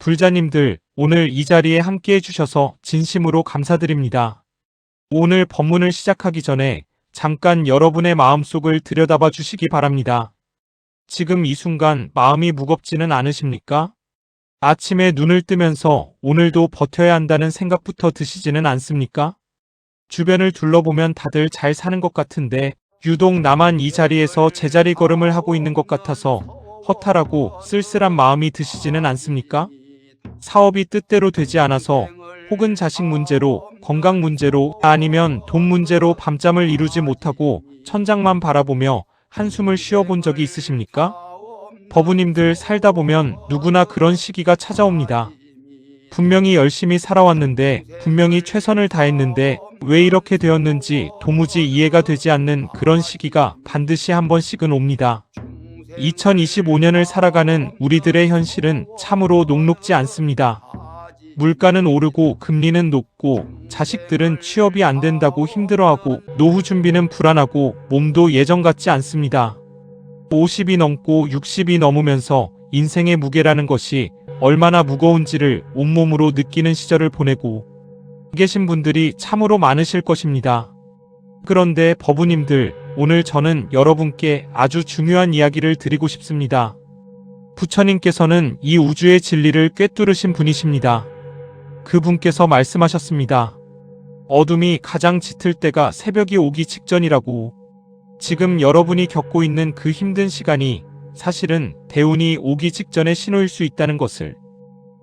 불자님들, 오늘 이 자리에 함께 해주셔서 진심으로 감사드립니다. 오늘 법문을 시작하기 전에 잠깐 여러분의 마음속을 들여다봐 주시기 바랍니다. 지금 이 순간 마음이 무겁지는 않으십니까? 아침에 눈을 뜨면서 오늘도 버텨야 한다는 생각부터 드시지는 않습니까? 주변을 둘러보면 다들 잘 사는 것 같은데 유독 나만 이 자리에서 제자리 걸음을 하고 있는 것 같아서 허탈하고 쓸쓸한 마음이 드시지는 않습니까? 사업이 뜻대로 되지 않아서 혹은 자식 문제로, 건강 문제로, 아니면 돈 문제로 밤잠을 이루지 못하고 천장만 바라보며 한숨을 쉬어본 적이 있으십니까? 법우님들 살다 보면 누구나 그런 시기가 찾아옵니다. 분명히 열심히 살아왔는데, 분명히 최선을 다했는데 왜 이렇게 되었는지 도무지 이해가 되지 않는 그런 시기가 반드시 한 번씩은 옵니다. 2025년을 살아가는 우리들의 현실은 참으로 녹록지 않습니다. 물가는 오르고 금리는 높고 자식들은 취업이 안 된다고 힘들어하고 노후 준비는 불안하고 몸도 예전 같지 않습니다. 50이 넘고 60이 넘으면서 인생의 무게라는 것이 얼마나 무거운지를 온몸으로 느끼는 시절을 보내고 계신 분들이 참으로 많으실 것입니다. 그런데 법우님들, 오늘 저는 여러분께 아주 중요한 이야기를 드리고 싶습니다. 부처님께서는 이 우주의 진리를 꿰뚫으신 분이십니다. 그분께서 말씀하셨습니다. 어둠이 가장 짙을 때가 새벽이 오기 직전이라고. 지금 여러분이 겪고 있는 그 힘든 시간이 사실은 대운이 오기 직전의 신호일 수 있다는 것을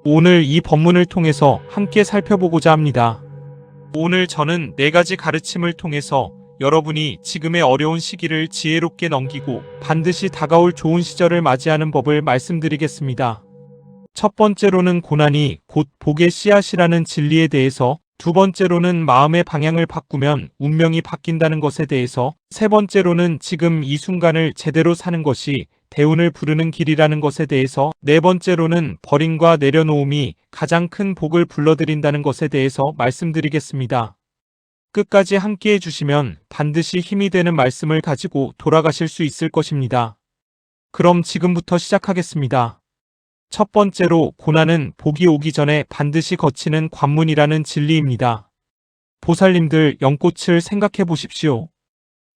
오늘 이 법문을 통해서 함께 살펴보고자 합니다. 오늘 저는 4가지 가르침을 통해서 여러분이 지금의 어려운 시기를 지혜롭게 넘기고 반드시 다가올 좋은 시절을 맞이하는 법을 말씀드리겠습니다. 첫 번째로는 고난이 곧 복의 씨앗이라는 진리에 대해서, 두 번째로는 마음의 방향을 바꾸면 운명이 바뀐다는 것에 대해서, 세 번째로는 지금 이 순간을 제대로 사는 것이 대운을 부르는 길이라는 것에 대해서, 네 번째로는 버림과 내려놓음이 가장 큰 복을 불러들인다는 것에 대해서 말씀드리겠습니다. 끝까지 함께 해주시면 반드시 힘이 되는 말씀을 가지고 돌아가실 수 있을 것입니다. 그럼 지금부터 시작하겠습니다. 첫 번째로, 고난은 복이 오기 전에 반드시 거치는 관문이라는 진리입니다. 보살님들, 연꽃을 생각해 보십시오.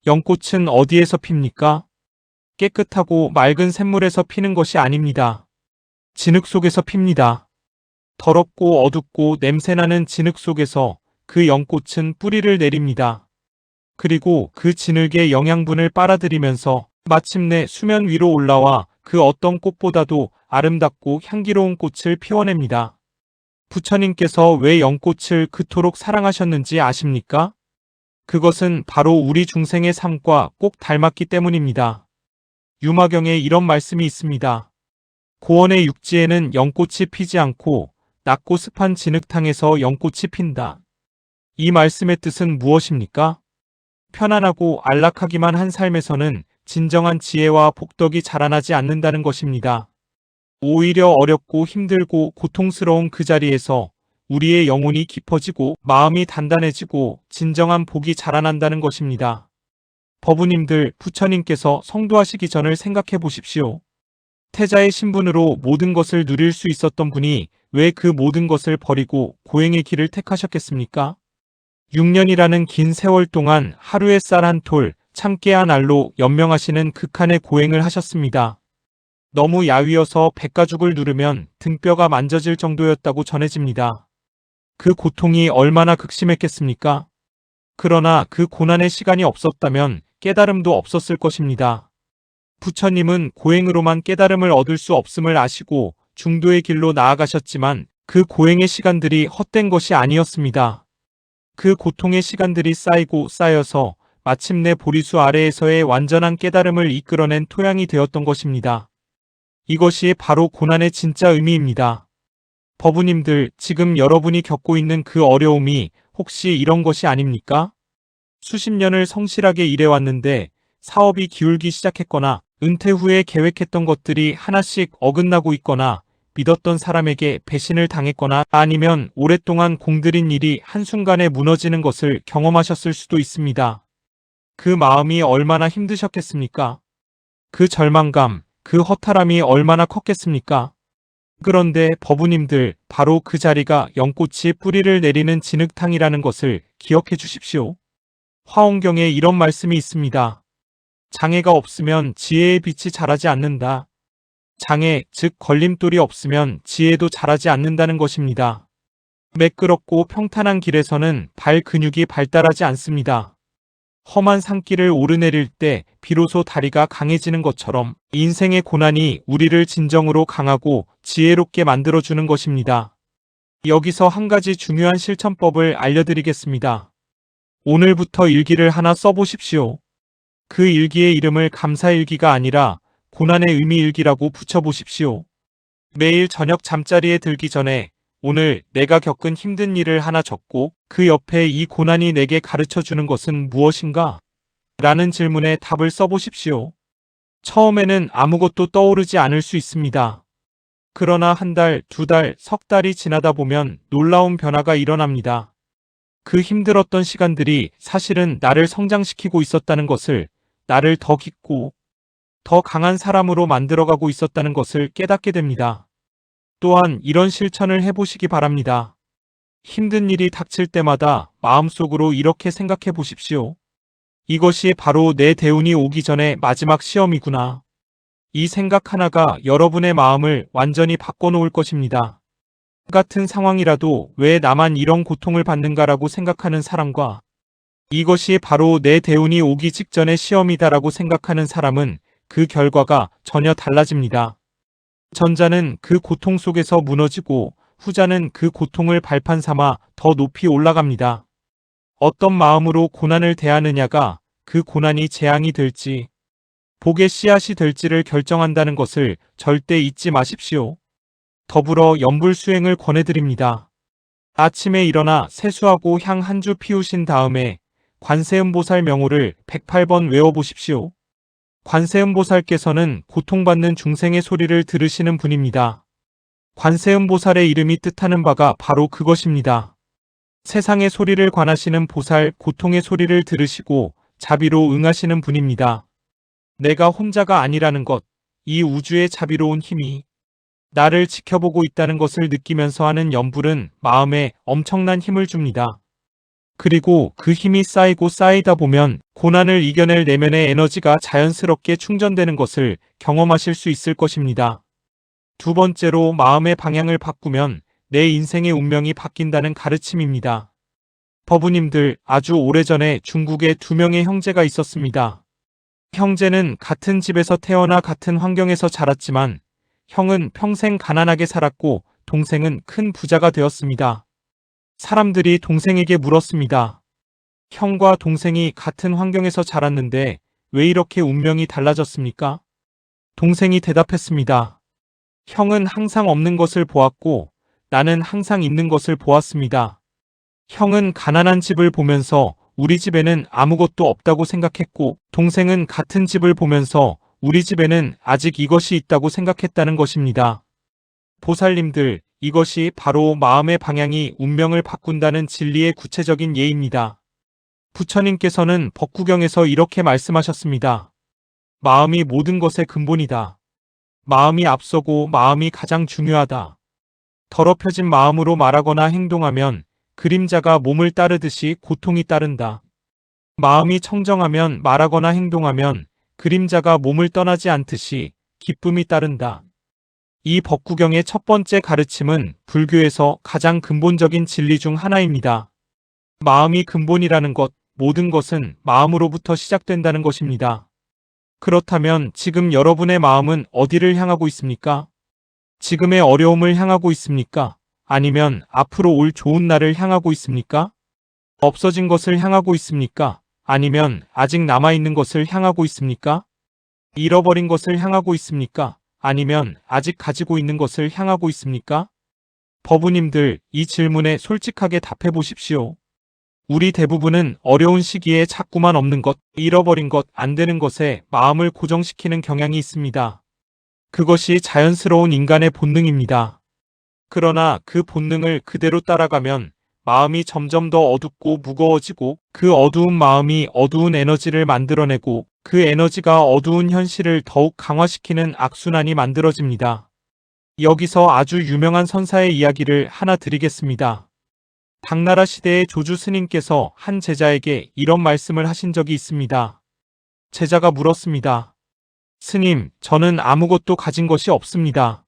연꽃은 어디에서 핍니까? 깨끗하고 맑은 샘물에서 피는 것이 아닙니다. 진흙 속에서 핍니다. 더럽고 어둡고 냄새나는 진흙 속에서 그 연꽃은 뿌리를 내립니다. 그리고 그 진흙의 영양분을 빨아들이면서 마침내 수면 위로 올라와 그 어떤 꽃보다도 아름답고 향기로운 꽃을 피워냅니다. 부처님께서 왜 연꽃을 그토록 사랑하셨는지 아십니까? 그것은 바로 우리 중생의 삶과 꼭 닮았기 때문입니다. 유마경에 이런 말씀이 있습니다. 고원의 육지에는 연꽃이 피지 않고 낮고 습한 진흙탕에서 연꽃이 핀다. 이 말씀의 뜻은 무엇입니까? 편안하고 안락하기만 한 삶에서는 진정한 지혜와 복덕이 자라나지 않는다는 것입니다. 오히려 어렵고 힘들고 고통스러운 그 자리에서 우리의 영혼이 깊어지고 마음이 단단해지고 진정한 복이 자라난다는 것입니다. 법우님들, 부처님께서 성도하시기 전을 생각해 보십시오. 태자의 신분으로 모든 것을 누릴 수 있었던 분이 왜 그 모든 것을 버리고 고행의 길을 택하셨겠습니까? 6년이라는 긴 세월 동안 하루에 쌀 한 톨, 참깨 한 알로 연명하시는 극한의 고행을 하셨습니다. 너무 야위어서 백가죽을 누르면 등뼈가 만져질 정도였다고 전해집니다. 그 고통이 얼마나 극심했겠습니까? 그러나 그 고난의 시간이 없었다면 깨달음도 없었을 것입니다. 부처님은 고행으로만 깨달음을 얻을 수 없음을 아시고 중도의 길로 나아가셨지만 그 고행의 시간들이 헛된 것이 아니었습니다. 그 고통의 시간들이 쌓이고 쌓여서 마침내 보리수 아래에서의 완전한 깨달음을 이끌어낸 토양이 되었던 것입니다. 이것이 바로 고난의 진짜 의미입니다. 법우님들, 지금 여러분이 겪고 있는 그 어려움이 혹시 이런 것이 아닙니까? 수십 년을 성실하게 일해왔는데 사업이 기울기 시작했거나 은퇴 후에 계획했던 것들이 하나씩 어긋나고 있거나 믿었던 사람에게 배신을 당했거나 아니면 오랫동안 공들인 일이 한순간에 무너지는 것을 경험하셨을 수도 있습니다. 그 마음이 얼마나 힘드셨겠습니까? 그 절망감, 그 허탈함이 얼마나 컸겠습니까? 그런데 법우님들, 바로 그 자리가 연꽃이 뿌리를 내리는 진흙탕이라는 것을 기억해 주십시오. 화엄경에 이런 말씀이 있습니다. 장애가 없으면 지혜의 빛이 자라지 않는다. 장애, 즉 걸림돌이 없으면 지혜도 자라지 않는다는 것입니다. 매끄럽고 평탄한 길에서는 발 근육이 발달하지 않습니다. 험한 산길을 오르내릴 때 비로소 다리가 강해지는 것처럼 인생의 고난이 우리를 진정으로 강하고 지혜롭게 만들어주는 것입니다. 여기서 한 가지 중요한 실천법을 알려드리겠습니다. 오늘부터 일기를 하나 써보십시오. 그 일기의 이름을 감사일기가 아니라 고난의 의미일기라고 붙여보십시오. 매일 저녁 잠자리에 들기 전에 오늘 내가 겪은 힘든 일을 하나 적고 그 옆에 이 고난이 내게 가르쳐 주는 것은 무엇인가? 라는 질문에 답을 써보십시오. 처음에는 아무것도 떠오르지 않을 수 있습니다. 그러나 한 달, 두 달, 석 달이 지나다 보면 놀라운 변화가 일어납니다. 그 힘들었던 시간들이 사실은 나를 성장시키고 있었다는 것을, 나를 더 깊고 더 강한 사람으로 만들어가고 있었다는 것을 깨닫게 됩니다. 또한 이런 실천을 해보시기 바랍니다. 힘든 일이 닥칠 때마다 마음속으로 이렇게 생각해 보십시오. 이것이 바로 내 대운이 오기 전에 마지막 시험이구나. 이 생각 하나가 여러분의 마음을 완전히 바꿔놓을 것입니다. 같은 상황이라도 왜 나만 이런 고통을 받는가라고 생각하는 사람과 이것이 바로 내 대운이 오기 직전의 시험이다라고 생각하는 사람은 그 결과가 전혀 달라집니다. 전자는 그 고통 속에서 무너지고 후자는 그 고통을 발판 삼아 더 높이 올라갑니다. 어떤 마음으로 고난을 대하느냐가 그 고난이 재앙이 될지 복의 씨앗이 될지를 결정한다는 것을 절대 잊지 마십시오. 더불어 연불수행을 권해드립니다. 아침에 일어나 세수하고 향 한 주 피우신 다음에 관세음보살 명호를 108번 외워보십시오. 관세음보살께서는 고통받는 중생의 소리를 들으시는 분입니다. 관세음보살의 이름이 뜻하는 바가 바로 그것입니다. 세상의 소리를 관하시는 보살, 고통의 소리를 들으시고 자비로 응하시는 분입니다. 내가 혼자가 아니라는 것, 이 우주의 자비로운 힘이 나를 지켜보고 있다는 것을 느끼면서 하는 연불은 마음에 엄청난 힘을 줍니다. 그리고 그 힘이 쌓이고 쌓이다 보면 고난을 이겨낼 내면의 에너지가 자연스럽게 충전되는 것을 경험하실 수 있을 것입니다. 두 번째로 마음의 방향을 바꾸면 내 인생의 운명이 바뀐다는 가르침입니다. 법우님들, 아주 오래전에 중국에 두 명의 형제가 있었습니다. 형제는 같은 집에서 태어나 같은 환경에서 자랐지만 형은 평생 가난하게 살았고 동생은 큰 부자가 되었습니다. 사람들이 동생에게 물었습니다. 형과 동생이 같은 환경에서 자랐는데 왜 이렇게 운명이 달라졌습니까? 동생이 대답했습니다. 형은 항상 없는 것을 보았고 나는 항상 있는 것을 보았습니다. 형은 가난한 집을 보면서 우리 집에는 아무것도 없다고 생각했고 동생은 같은 집을 보면서 우리 집에는 아직 이것이 있다고 생각했다는 것입니다. 보살님들, 이것이 바로 마음의 방향이 운명을 바꾼다는 진리의 구체적인 예입니다. 부처님께서는 법구경에서 이렇게 말씀하셨습니다. 마음이 모든 것의 근본이다. 마음이 앞서고 마음이 가장 중요하다. 더럽혀진 마음으로 말하거나 행동하면 그림자가 몸을 따르듯이 고통이 따른다. 마음이 청정하면 말하거나 행동하면 그림자가 몸을 떠나지 않듯이 기쁨이 따른다. 이 법구경의 첫 번째 가르침은 불교에서 가장 근본적인 진리 중 하나입니다. 마음이 근본이라는 것, 모든 것은 마음으로부터 시작된다는 것입니다. 그렇다면 지금 여러분의 마음은 어디를 향하고 있습니까? 지금의 어려움을 향하고 있습니까? 아니면 앞으로 올 좋은 날을 향하고 있습니까? 없어진 것을 향하고 있습니까? 아니면 아직 남아있는 것을 향하고 있습니까? 잃어버린 것을 향하고 있습니까? 아니면 아직 가지고 있는 것을 향하고 있습니까? 법우님들, 이 질문에 솔직하게 답해 보십시오. 우리 대부분은 어려운 시기에 자꾸만 없는 것, 잃어버린 것, 안 되는 것에 마음을 고정시키는 경향이 있습니다. 그것이 자연스러운 인간의 본능입니다. 그러나 그 본능을 그대로 따라가면 마음이 점점 더 어둡고 무거워지고 그 어두운 마음이 어두운 에너지를 만들어내고 그 에너지가 어두운 현실을 더욱 강화시키는 악순환이 만들어집니다. 여기서 아주 유명한 선사의 이야기를 하나 드리겠습니다. 당나라 시대의 조주 스님께서 한 제자에게 이런 말씀을 하신 적이 있습니다. 제자가 물었습니다. 스님, 저는 아무것도 가진 것이 없습니다.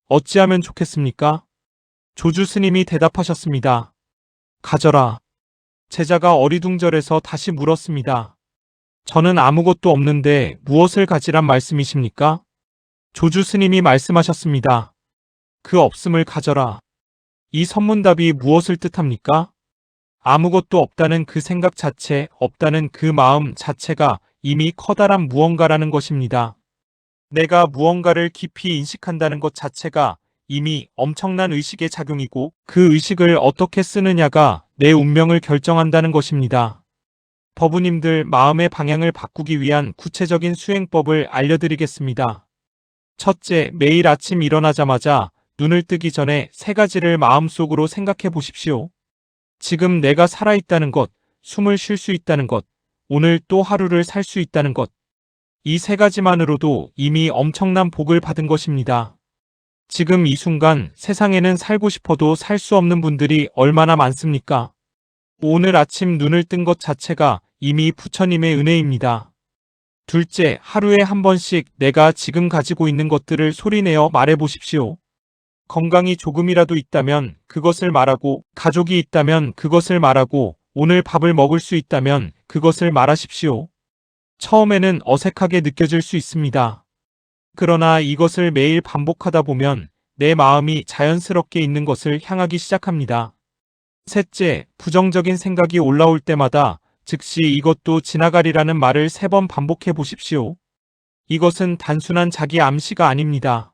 어찌하면 좋겠습니까? 조주 스님이 대답하셨습니다. 가져라. 제자가 어리둥절해서 다시 물었습니다. 저는 아무것도 없는데 무엇을 가지란 말씀이십니까? 조주 스님이 말씀하셨습니다. 그 없음을 가져라. 이 선문답이 무엇을 뜻합니까? 아무것도 없다는 그 생각 자체, 없다는 그 마음 자체가 이미 커다란 무언가라는 것입니다. 내가 무언가를 깊이 인식한다는 것 자체가 이미 엄청난 의식의 작용이고 그 의식을 어떻게 쓰느냐가 내 운명을 결정한다는 것입니다. 법우님들 마음의 방향을 바꾸기 위한 구체적인 수행법을 알려드리겠습니다. 첫째, 매일 아침 일어나자마자 눈을 뜨기 전에 세 가지를 마음속으로 생각해 보십시오. 지금 내가 살아있다는 것, 숨을 쉴 수 있다는 것, 오늘 또 하루를 살 수 있다는 것. 이 세 가지만으로도 이미 엄청난 복을 받은 것입니다. 지금 이 순간 세상에는 살고 싶어도 살 수 없는 분들이 얼마나 많습니까? 오늘 아침 눈을 뜬 것 자체가 이미 부처님의 은혜입니다. 둘째, 하루에 한 번씩 내가 지금 가지고 있는 것들을 소리내어 말해 보십시오. 건강이 조금이라도 있다면 그것을 말하고, 가족이 있다면 그것을 말하고, 오늘 밥을 먹을 수 있다면 그것을 말하십시오. 처음에는 어색하게 느껴질 수 있습니다. 그러나 이것을 매일 반복하다 보면 내 마음이 자연스럽게 있는 것을 향하기 시작합니다. 셋째, 부정적인 생각이 올라올 때마다 즉시 이것도 지나가리라는 말을 3번 반복해 보십시오. 이것은 단순한 자기 암시가 아닙니다.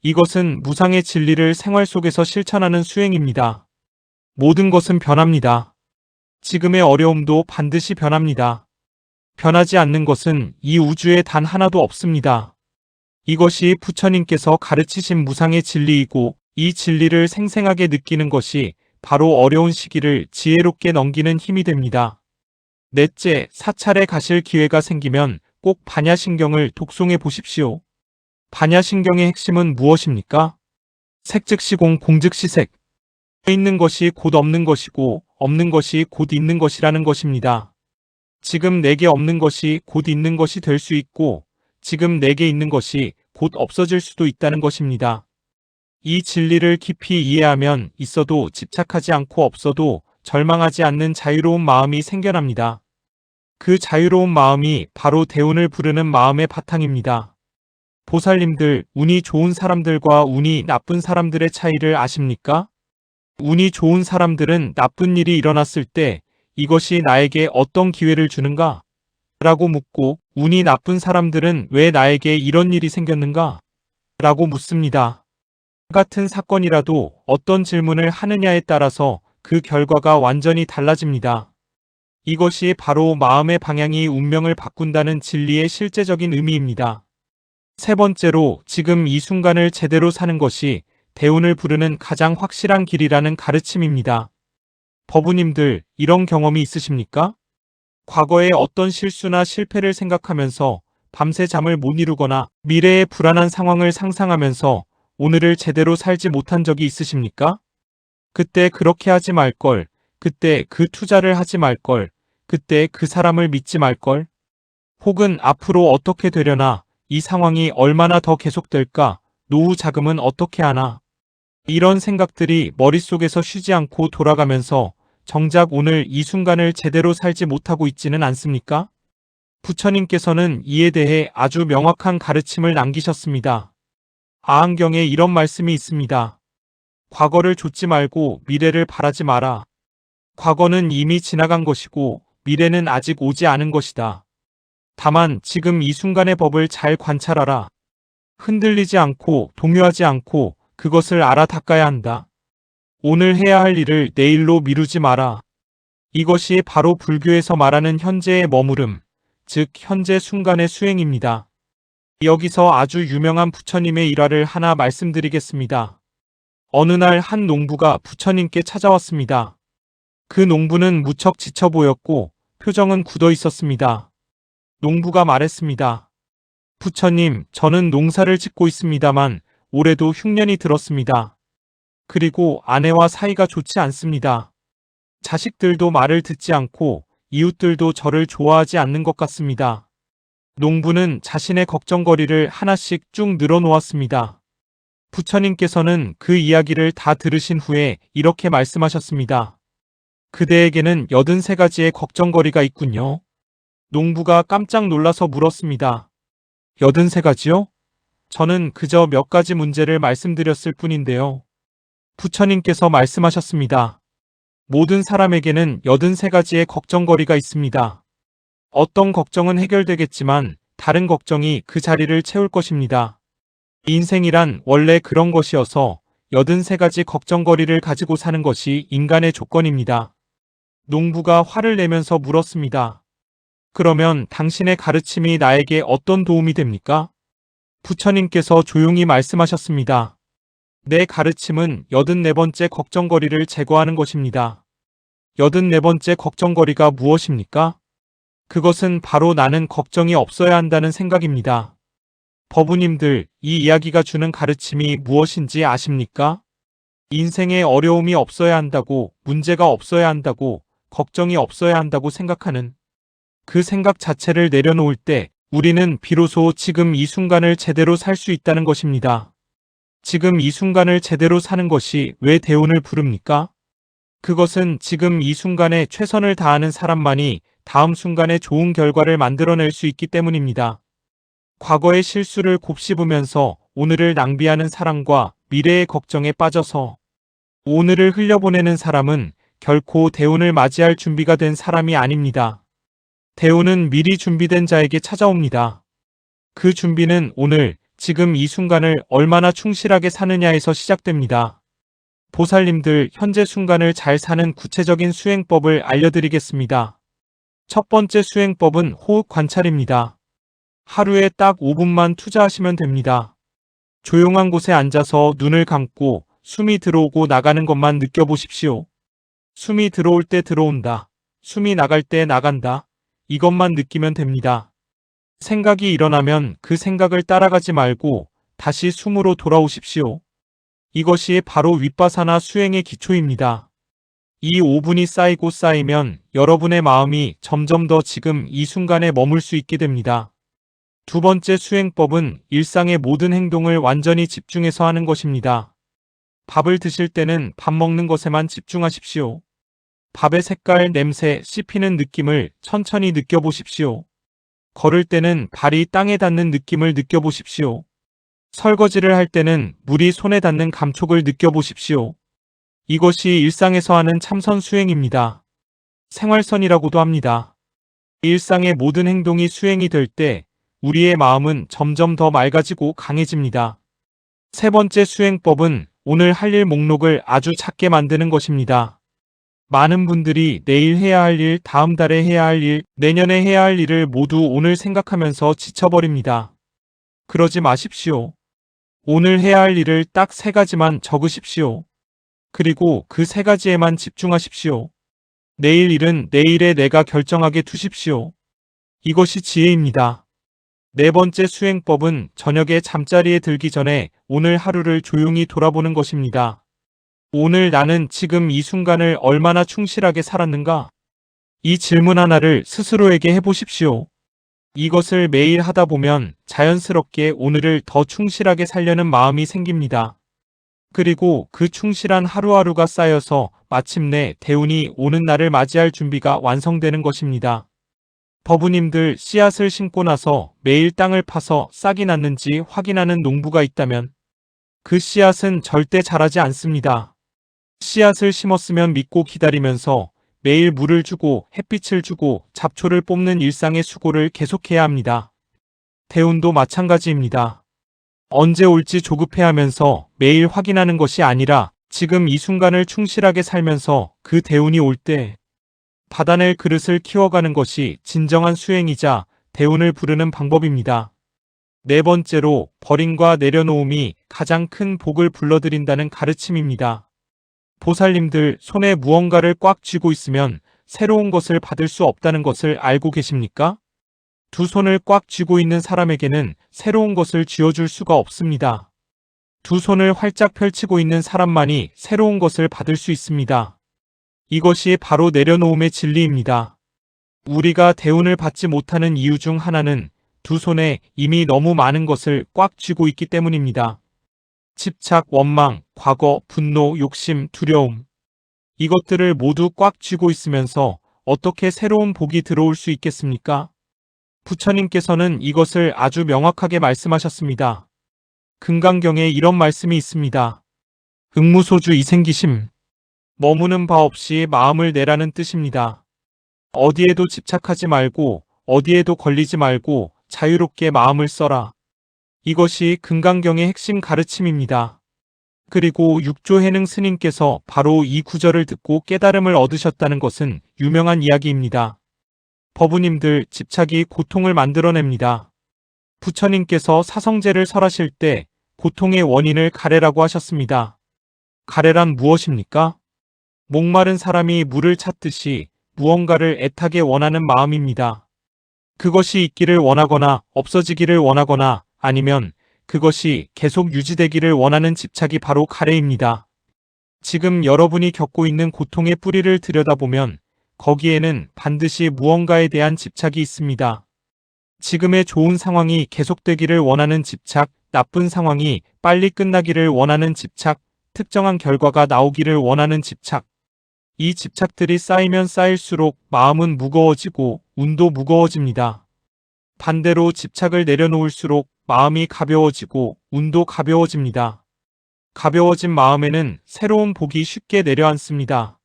이것은 무상의 진리를 생활 속에서 실천하는 수행입니다. 모든 것은 변합니다. 지금의 어려움도 반드시 변합니다. 변하지 않는 것은 이 우주에 단 하나도 없습니다. 이것이 부처님께서 가르치신 무상의 진리이고 이 진리를 생생하게 느끼는 것이 바로 어려운 시기를 지혜롭게 넘기는 힘이 됩니다. 넷째, 사찰에 가실 기회가 생기면 꼭 반야신경을 독송해 보십시오. 반야신경의 핵심은 무엇입니까? 색즉시공, 공즉시색. 있는 것이 곧 없는 것이고 없는 것이 곧 있는 것이라는 것입니다. 지금 내게 없는 것이 곧 있는 것이 될 수 있고 지금 내게 있는 것이 곧 없어질 수도 있다는 것입니다. 이 진리를 깊이 이해하면 있어도 집착하지 않고 없어도 절망하지 않는 자유로운 마음이 생겨납니다. 그 자유로운 마음이 바로 대운을 부르는 마음의 바탕입니다. 보살님들, 운이 좋은 사람들과 운이 나쁜 사람들의 차이를 아십니까? 운이 좋은 사람들은 나쁜 일이 일어났을 때 이것이 나에게 어떤 기회를 주는가? 라고 묻고 운이 나쁜 사람들은 왜 나에게 이런 일이 생겼는가? 라고 묻습니다. 같은 사건이라도 어떤 질문을 하느냐에 따라서 그 결과가 완전히 달라집니다. 이것이 바로 마음의 방향이 운명을 바꾼다는 진리의 실제적인 의미입니다. 세 번째로, 지금 이 순간을 제대로 사는 것이 대운을 부르는 가장 확실한 길이라는 가르침입니다. 법우님들, 이런 경험이 있으십니까? 과거의 어떤 실수나 실패를 생각하면서 밤새 잠을 못 이루거나 미래의 불안한 상황을 상상하면서 오늘을 제대로 살지 못한 적이 있으십니까? 그때 그렇게 하지 말걸, 그때 그 투자를 하지 말걸, 그때 그 사람을 믿지 말걸, 혹은 앞으로 어떻게 되려나, 이 상황이 얼마나 더 계속될까, 노후 자금은 어떻게 하나. 이런 생각들이 머릿속에서 쉬지 않고 돌아가면서 정작 오늘 이 순간을 제대로 살지 못하고 있지는 않습니까? 부처님께서는 이에 대해 아주 명확한 가르침을 남기셨습니다. 아한경에 이런 말씀이 있습니다. 과거를 좇지 말고 미래를 바라지 마라. 과거는 이미 지나간 것이고 미래는 아직 오지 않은 것이다. 다만 지금 이 순간의 법을 잘 관찰하라. 흔들리지 않고 동요하지 않고 그것을 알아닦아야 한다. 오늘 해야 할 일을 내일로 미루지 마라. 이것이 바로 불교에서 말하는 현재의 머무름, 즉 현재 순간의 수행입니다. 여기서 아주 유명한 부처님의 일화를 하나 말씀드리겠습니다. 어느 날 한 농부가 부처님께 찾아왔습니다. 그 농부는 무척 지쳐 보였고 표정은 굳어 있었습니다. 농부가 말했습니다. 부처님, 저는 농사를 짓고 있습니다만 올해도 흉년이 들었습니다. 그리고 아내와 사이가 좋지 않습니다. 자식들도 말을 듣지 않고 이웃들도 저를 좋아하지 않는 것 같습니다. 농부는 자신의 걱정거리를 하나씩 쭉 늘어놓았습니다. 부처님께서는 그 이야기를 다 들으신 후에 이렇게 말씀하셨습니다. 그대에게는 83가지의 걱정거리가 있군요. 농부가 깜짝 놀라서 물었습니다. 83가지요? 저는 그저 몇 가지 문제를 말씀드렸을 뿐인데요. 부처님께서 말씀하셨습니다. 모든 사람에게는 83가지의 걱정거리가 있습니다. 어떤 걱정은 해결되겠지만 다른 걱정이 그 자리를 채울 것입니다. 인생이란 원래 그런 것이어서 83가지 걱정거리를 가지고 사는 것이 인간의 조건입니다. 농부가 화를 내면서 물었습니다. 그러면 당신의 가르침이 나에게 어떤 도움이 됩니까? 부처님께서 조용히 말씀하셨습니다. 내 가르침은 84번째 걱정거리를 제거하는 것입니다. 84번째 걱정거리가 무엇입니까? 그것은 바로 나는 걱정이 없어야 한다는 생각입니다. 법우님들, 이 이야기가 주는 가르침이 무엇인지 아십니까? 인생에 어려움이 없어야 한다고, 문제가 없어야 한다고, 걱정이 없어야 한다고 생각하는 그 생각 자체를 내려놓을 때 우리는 비로소 지금 이 순간을 제대로 살 수 있다는 것입니다. 지금 이 순간을 제대로 사는 것이 왜 대운을 부릅니까? 그것은 지금 이 순간에 최선을 다하는 사람만이 다음 순간에 좋은 결과를 만들어낼 수 있기 때문입니다. 과거의 실수를 곱씹으면서 오늘을 낭비하는 사람과 미래의 걱정에 빠져서 오늘을 흘려보내는 사람은 결코 대운을 맞이할 준비가 된 사람이 아닙니다. 대운은 미리 준비된 자에게 찾아옵니다. 그 준비는 오늘, 지금 이 순간을 얼마나 충실하게 사느냐에서 시작됩니다. 보살님들, 현재 순간을 잘 사는 구체적인 수행법을 알려드리겠습니다. 첫 번째 수행법은 호흡 관찰입니다. 하루에 딱 5분만 투자하시면 됩니다. 조용한 곳에 앉아서 눈을 감고 숨이 들어오고 나가는 것만 느껴보십시오. 숨이 들어올 때 들어온다. 숨이 나갈 때 나간다. 이것만 느끼면 됩니다. 생각이 일어나면 그 생각을 따라가지 말고 다시 숨으로 돌아오십시오. 이것이 바로 윗바사나 수행의 기초입니다. 이 5분이 쌓이고 쌓이면 여러분의 마음이 점점 더 지금 이 순간에 머물 수 있게 됩니다. 두 번째 수행법은 일상의 모든 행동을 완전히 집중해서 하는 것입니다. 밥을 드실 때는 밥 먹는 것에만 집중하십시오. 밥의 색깔, 냄새, 씹히는 느낌을 천천히 느껴보십시오. 걸을 때는 발이 땅에 닿는 느낌을 느껴보십시오. 설거지를 할 때는 물이 손에 닿는 감촉을 느껴보십시오. 이것이 일상에서 하는 참선 수행입니다. 생활선이라고도 합니다. 일상의 모든 행동이 수행이 될 때 우리의 마음은 점점 더 맑아지고 강해집니다. 세 번째 수행법은 오늘 할 일 목록을 아주 작게 만드는 것입니다. 많은 분들이 내일 해야 할 일, 다음 달에 해야 할 일, 내년에 해야 할 일을 모두 오늘 생각하면서 지쳐버립니다. 그러지 마십시오. 오늘 해야 할 일을 딱 3가지만 적으십시오. 그리고 그 3가지에만 집중하십시오. 내일 일은 내일에 내가 결정하게 두십시오. 이것이 지혜입니다. 네 번째 수행법은 저녁에 잠자리에 들기 전에 오늘 하루를 조용히 돌아보는 것입니다. 오늘 나는 지금 이 순간을 얼마나 충실하게 살았는가? 이 질문 하나를 스스로에게 해보십시오. 이것을 매일 하다 보면 자연스럽게 오늘을 더 충실하게 살려는 마음이 생깁니다. 그리고 그 충실한 하루하루가 쌓여서 마침내 대운이 오는 날을 맞이할 준비가 완성되는 것입니다. 법우님들, 씨앗을 심고 나서 매일 땅을 파서 싹이 났는지 확인하는 농부가 있다면 그 씨앗은 절대 자라지 않습니다. 씨앗을 심었으면 믿고 기다리면서 매일 물을 주고 햇빛을 주고 잡초를 뽑는 일상의 수고를 계속해야 합니다. 대운도 마찬가지입니다. 언제 올지 조급해하면서 매일 확인하는 것이 아니라 지금 이 순간을 충실하게 살면서 그 대운이 올 때 받아낼 그릇을 키워가는 것이 진정한 수행이자 대운을 부르는 방법입니다. 네 번째로 버림과 내려놓음이 가장 큰 복을 불러들인다는 가르침입니다. 보살님들, 손에 무언가를 꽉 쥐고 있으면 새로운 것을 받을 수 없다는 것을 알고 계십니까? 두 손을 꽉 쥐고 있는 사람에게는 새로운 것을 쥐어줄 수가 없습니다. 두 손을 활짝 펼치고 있는 사람만이 새로운 것을 받을 수 있습니다. 이것이 바로 내려놓음의 진리입니다. 우리가 대운을 받지 못하는 이유 중 하나는 두 손에 이미 너무 많은 것을 꽉 쥐고 있기 때문입니다. 집착, 원망, 과거, 분노, 욕심, 두려움. 이것들을 모두 꽉 쥐고 있으면서 어떻게 새로운 복이 들어올 수 있겠습니까? 부처님께서는 이것을 아주 명확하게 말씀하셨습니다. 금강경에 이런 말씀이 있습니다. 응무소주 이생기심. 머무는 바 없이 마음을 내라는 뜻입니다. 어디에도 집착하지 말고 어디에도 걸리지 말고 자유롭게 마음을 써라. 이것이 금강경의 핵심 가르침입니다. 그리고 육조해능 스님께서 바로 이 구절을 듣고 깨달음을 얻으셨다는 것은 유명한 이야기입니다. 법우님들, 집착이 고통을 만들어냅니다. 부처님께서 사성제를 설하실 때 고통의 원인을 가래라고 하셨습니다. 가래란 무엇입니까? 목마른 사람이 물을 찾듯이 무언가를 애타게 원하는 마음입니다. 그것이 있기를 원하거나 없어지기를 원하거나 아니면 그것이 계속 유지되기를 원하는 집착이 바로 가래입니다. 지금 여러분이 겪고 있는 고통의 뿌리를 들여다보면 거기에는 반드시 무언가에 대한 집착이 있습니다. 지금의 좋은 상황이 계속되기를 원하는 집착, 나쁜 상황이 빨리 끝나기를 원하는 집착, 특정한 결과가 나오기를 원하는 집착. 이 집착들이 쌓이면 쌓일수록 마음은 무거워지고 운도 무거워집니다. 반대로 집착을 내려놓을수록 마음이 가벼워지고 운도 가벼워집니다. 가벼워진 마음에는 새로운 복이 쉽게 내려앉습니다.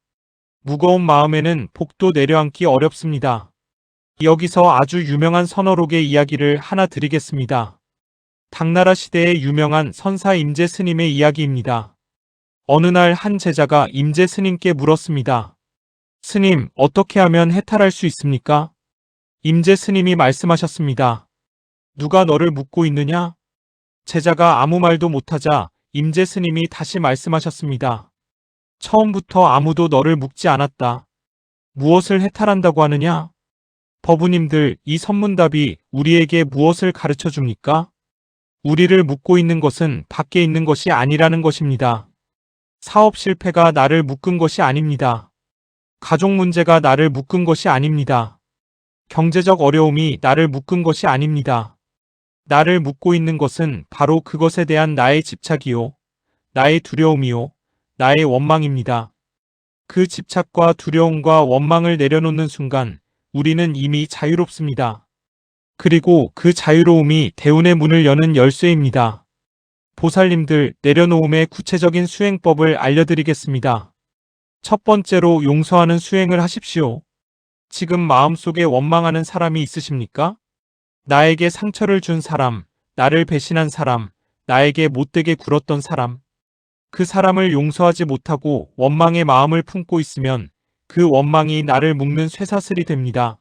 무거운 마음에는 복도 내려앉기 어렵습니다. 여기서 아주 유명한 선어록의 이야기를 하나 드리겠습니다. 당나라 시대의 유명한 선사 임재 스님의 이야기입니다. 어느 날 한 제자가 임재 스님께 물었습니다. 스님, 어떻게 하면 해탈할 수 있습니까? 임재 스님이 말씀하셨습니다. 누가 너를 묻고 있느냐? 제자가 아무 말도 못하자 임재 스님이 다시 말씀하셨습니다. 처음부터 아무도 너를 묻지 않았다. 무엇을 해탈한다고 하느냐? 법우님들, 이 선문답이 우리에게 무엇을 가르쳐 줍니까? 우리를 묻고 있는 것은 밖에 있는 것이 아니라는 것입니다. 사업 실패가 나를 묶은 것이 아닙니다. 가족 문제가 나를 묶은 것이 아닙니다. 경제적 어려움이 나를 묶은 것이 아닙니다. 나를 묶고 있는 것은 바로 그것에 대한 나의 집착이요, 나의 두려움이요, 나의 원망입니다. 그 집착과 두려움과 원망을 내려놓는 순간 우리는 이미 자유롭습니다. 그리고 그 자유로움이 대운의 문을 여는 열쇠입니다. 보살님들, 내려놓음의 구체적인 수행법을 알려드리겠습니다. 첫 번째로 용서하는 수행을 하십시오. 지금 마음속에 원망하는 사람이 있으십니까? 나에게 상처를 준 사람, 나를 배신한 사람, 나에게 못되게 굴었던 사람. 그 사람을 용서하지 못하고 원망의 마음을 품고 있으면 그 원망이 나를 묶는 쇠사슬이 됩니다.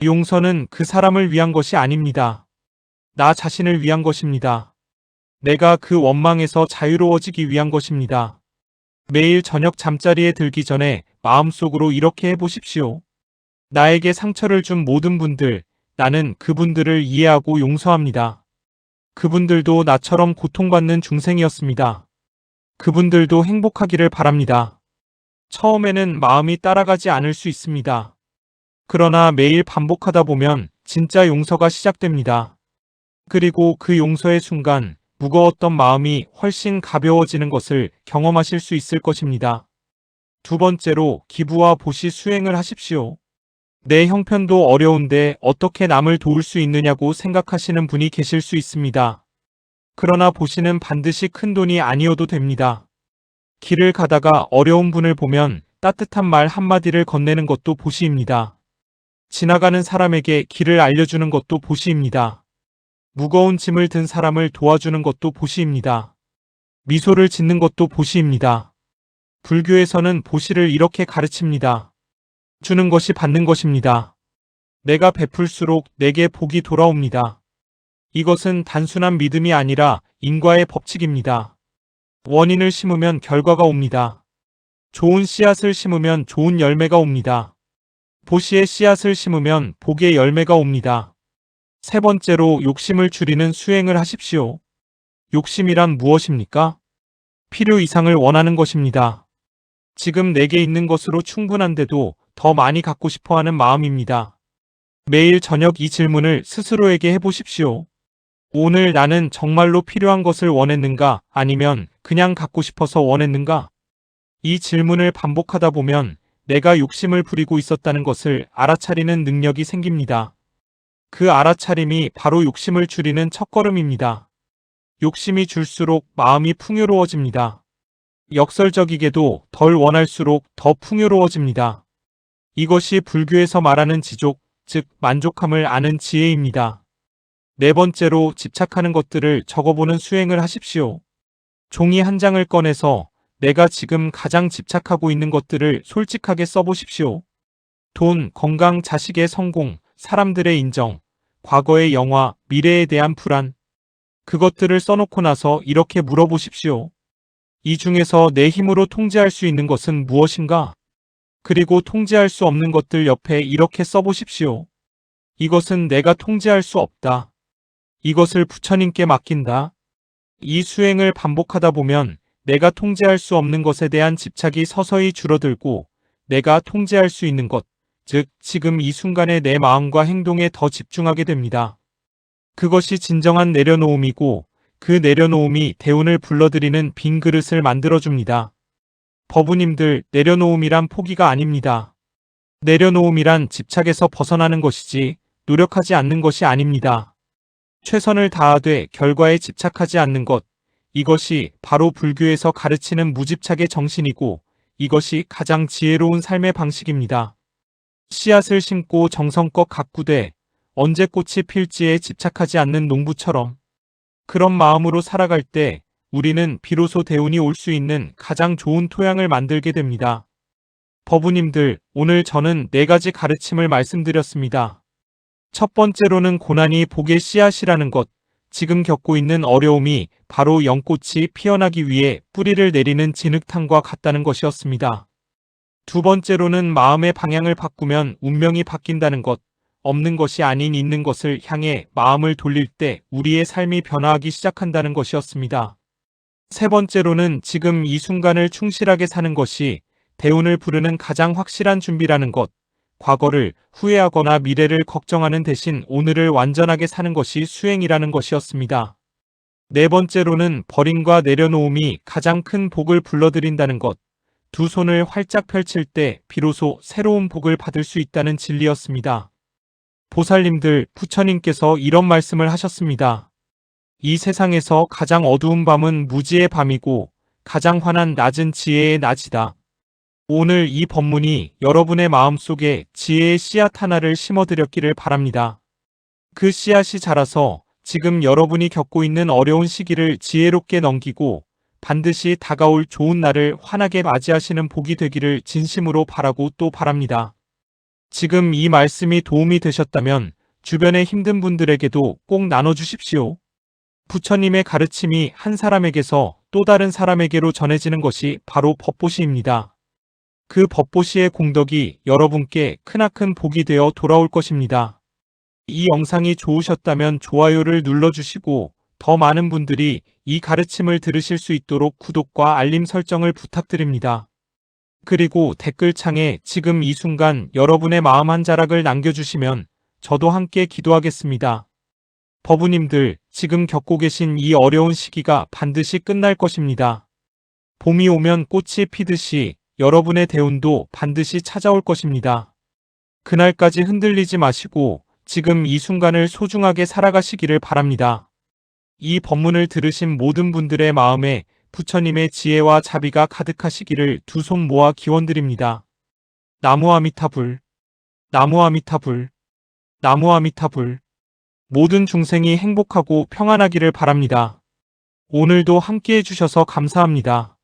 용서는 그 사람을 위한 것이 아닙니다. 나 자신을 위한 것입니다. 내가 그 원망에서 자유로워지기 위한 것입니다. 매일 저녁 잠자리에 들기 전에 마음속으로 이렇게 해보십시오. 나에게 상처를 준 모든 분들, 나는 그분들을 이해하고 용서합니다. 그분들도 나처럼 고통받는 중생이었습니다. 그분들도 행복하기를 바랍니다. 처음에는 마음이 따라가지 않을 수 있습니다. 그러나 매일 반복하다 보면 진짜 용서가 시작됩니다. 그리고 그 용서의 순간 무거웠던 마음이 훨씬 가벼워지는 것을 경험하실 수 있을 것입니다. 두 번째로 기부와 보시 수행을 하십시오. 내 형편도 어려운데 어떻게 남을 도울 수 있느냐고 생각하시는 분이 계실 수 있습니다. 그러나 보시는 반드시 큰 돈이 아니어도 됩니다. 길을 가다가 어려운 분을 보면 따뜻한 말 한마디를 건네는 것도 보시입니다. 지나가는 사람에게 길을 알려주는 것도 보시입니다. 무거운 짐을 든 사람을 도와주는 것도 보시입니다. 미소를 짓는 것도 보시입니다. 불교에서는 보시를 이렇게 가르칩니다. 주는 것이 받는 것입니다. 내가 베풀수록 내게 복이 돌아옵니다. 이것은 단순한 믿음이 아니라 인과의 법칙입니다. 원인을 심으면 결과가 옵니다. 좋은 씨앗을 심으면 좋은 열매가 옵니다. 보시의 씨앗을 심으면 복의 열매가 옵니다. 세 번째로 욕심을 줄이는 수행을 하십시오. 욕심이란 무엇입니까? 필요 이상을 원하는 것입니다. 지금 내게 있는 것으로 충분한데도 더 많이 갖고 싶어 하는 마음입니다. 매일 저녁 이 질문을 스스로에게 해보십시오. 오늘 나는 정말로 필요한 것을 원했는가 아니면 그냥 갖고 싶어서 원했는가? 이 질문을 반복하다 보면 내가 욕심을 부리고 있었다는 것을 알아차리는 능력이 생깁니다. 그 알아차림이 바로 욕심을 줄이는 첫걸음입니다. 욕심이 줄수록 마음이 풍요로워집니다. 역설적이게도 덜 원할수록 더 풍요로워집니다. 이것이 불교에서 말하는 지족, 즉 만족함을 아는 지혜입니다. 네 번째로 집착하는 것들을 적어보는 수행을 하십시오. 종이 한 장을 꺼내서 내가 지금 가장 집착하고 있는 것들을 솔직하게 써보십시오. 돈, 건강, 자식의 성공, 사람들의 인정, 과거의 영화, 미래에 대한 불안. 그것들을 써놓고 나서 이렇게 물어보십시오. 이 중에서 내 힘으로 통제할 수 있는 것은 무엇인가? 그리고 통제할 수 없는 것들 옆에 이렇게 써보십시오. 이것은 내가 통제할 수 없다. 이것을 부처님께 맡긴다. 이 수행을 반복하다 보면 내가 통제할 수 없는 것에 대한 집착이 서서히 줄어들고 내가 통제할 수 있는 것, 즉 지금 이 순간의 내 마음과 행동에 더 집중하게 됩니다. 그것이 진정한 내려놓음이고 그 내려놓음이 대운을 불러들이는 빈 그릇을 만들어줍니다. 법우님들, 내려놓음이란 포기가 아닙니다. 내려놓음이란 집착에서 벗어나는 것이지 노력하지 않는 것이 아닙니다. 최선을 다하되 결과에 집착하지 않는 것, 이것이 바로 불교에서 가르치는 무집착의 정신이고 이것이 가장 지혜로운 삶의 방식입니다. 씨앗을 심고 정성껏 가꾸되 언제 꽃이 필지에 집착하지 않는 농부처럼 그런 마음으로 살아갈 때 우리는 비로소 대운이 올 수 있는 가장 좋은 토양을 만들게 됩니다. 법우님들, 오늘 저는 4가지 가르침을 말씀드렸습니다. 첫 번째로는 고난이 복의 씨앗이라는 것, 지금 겪고 있는 어려움이 바로 연꽃이 피어나기 위해 뿌리를 내리는 진흙탕과 같다는 것이었습니다. 두 번째로는 마음의 방향을 바꾸면 운명이 바뀐다는 것, 없는 것이 아닌 있는 것을 향해 마음을 돌릴 때 우리의 삶이 변화하기 시작한다는 것이었습니다. 세 번째로는 지금 이 순간을 충실하게 사는 것이 대운을 부르는 가장 확실한 준비라는 것, 과거를 후회하거나 미래를 걱정하는 대신 오늘을 완전하게 사는 것이 수행이라는 것이었습니다. 네 번째로는 버림과 내려놓음이 가장 큰 복을 불러들인다는 것, 두 손을 활짝 펼칠 때 비로소 새로운 복을 받을 수 있다는 진리였습니다. 보살님들, 부처님께서 이런 말씀을 하셨습니다. 이 세상에서 가장 어두운 밤은 무지의 밤이고 가장 환한 낮은 지혜의 낮이다. 오늘 이 법문이 여러분의 마음속에 지혜의 씨앗 하나를 심어드렸기를 바랍니다. 그 씨앗이 자라서 지금 여러분이 겪고 있는 어려운 시기를 지혜롭게 넘기고 반드시 다가올 좋은 날을 환하게 맞이하시는 복이 되기를 진심으로 바라고 또 바랍니다. 지금 이 말씀이 도움이 되셨다면 주변의 힘든 분들에게도 꼭 나눠주십시오. 부처님의 가르침이 한 사람에게서 또 다른 사람에게로 전해지는 것이 바로 법보시입니다. 그 법보시의 공덕이 여러분께 크나큰 복이 되어 돌아올 것입니다. 이 영상이 좋으셨다면 좋아요를 눌러주시고 더 많은 분들이 이 가르침을 들으실 수 있도록 구독과 알림 설정을 부탁드립니다. 그리고 댓글창에 지금 이 순간 여러분의 마음 한 자락을 남겨주시면 저도 함께 기도하겠습니다. 법우님들, 지금 겪고 계신 이 어려운 시기가 반드시 끝날 것입니다. 봄이 오면 꽃이 피듯이 여러분의 대운도 반드시 찾아올 것입니다. 그날까지 흔들리지 마시고 지금 이 순간을 소중하게 살아가시기를 바랍니다. 이 법문을 들으신 모든 분들의 마음에 부처님의 지혜와 자비가 가득하시기를 두 손 모아 기원드립니다. 나무 아미타불, 나무 아미타불, 나무 아미타불. 모든 중생이 행복하고 평안하기를 바랍니다. 오늘도 함께 해주셔서 감사합니다.